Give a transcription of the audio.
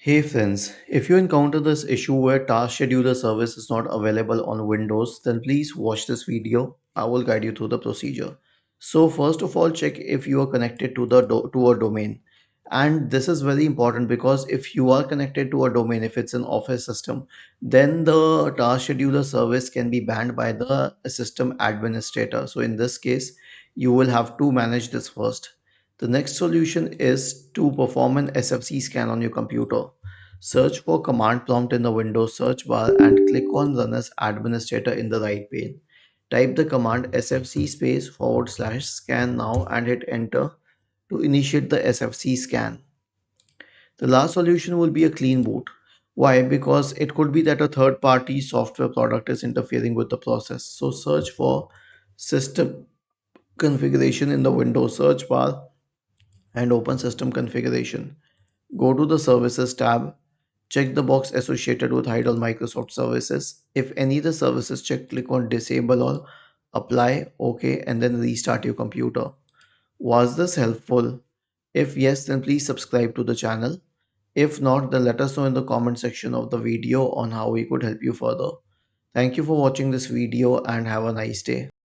Hey friends, if you encounter this issue where Task Scheduler service is not available on Windows, then please watch this video. I will guide you through the procedure. So first of all, check if you are connected to to a domain. And this is very important because if you are connected to a domain, if it's an Office system, then the Task Scheduler service can be banned by the system administrator. So in this case, you will have to manage this first. The next solution is to perform an SFC scan on your computer. Search for command prompt in the Windows search bar and click on Run as Administrator in the right pane. Type the command sfc space forward slash scan now and hit enter to initiate the SFC scan. The last solution will be a clean boot. Why? Because it could be that a third party software product is interfering with the process. So search for system configuration in the Windows search bar and open system configuration. Go to the services tab, check the box associated with hide all Microsoft services. If any of the services check, click on disable all, apply, OK, and then restart your computer. Was this helpful? If yes, then please subscribe to the channel. If not, then let us know in the comment section of the video on how we could help you further. Thank you for watching this video and have a nice day.